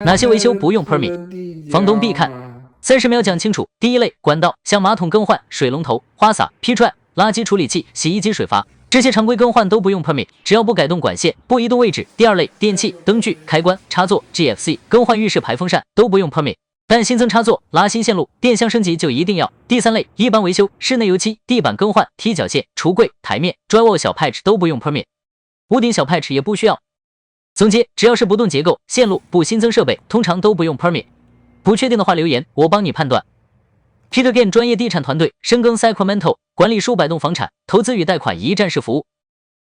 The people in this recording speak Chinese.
哪些维修不用 permit？ 房东必看。30秒讲清楚。第一类，管道，像马桶更换、水龙头、花洒、劈踹、垃圾处理器、洗衣机水阀，这些常规更换都不用 permit， 只要不改动管线、不移动位置。第二类，电器、灯具、开关、插座、GFC， 更换浴室排风扇都不用 permit， 但新增插座、拉新线路、电箱升级就一定要。第三类，一般维修，室内油漆、地板更换、踢脚线、橱柜、台面、drywall 小 patch 都不用 permit， 屋顶小 patch 也不需要。总结，只要是不动结构、线路、不新增设备，通常都不用 permit。不确定的话留言，我帮你判断。Peter Gan 专业地产团队，深耕 Sacramento， 管理数百栋房产，投资与贷款一站式服务。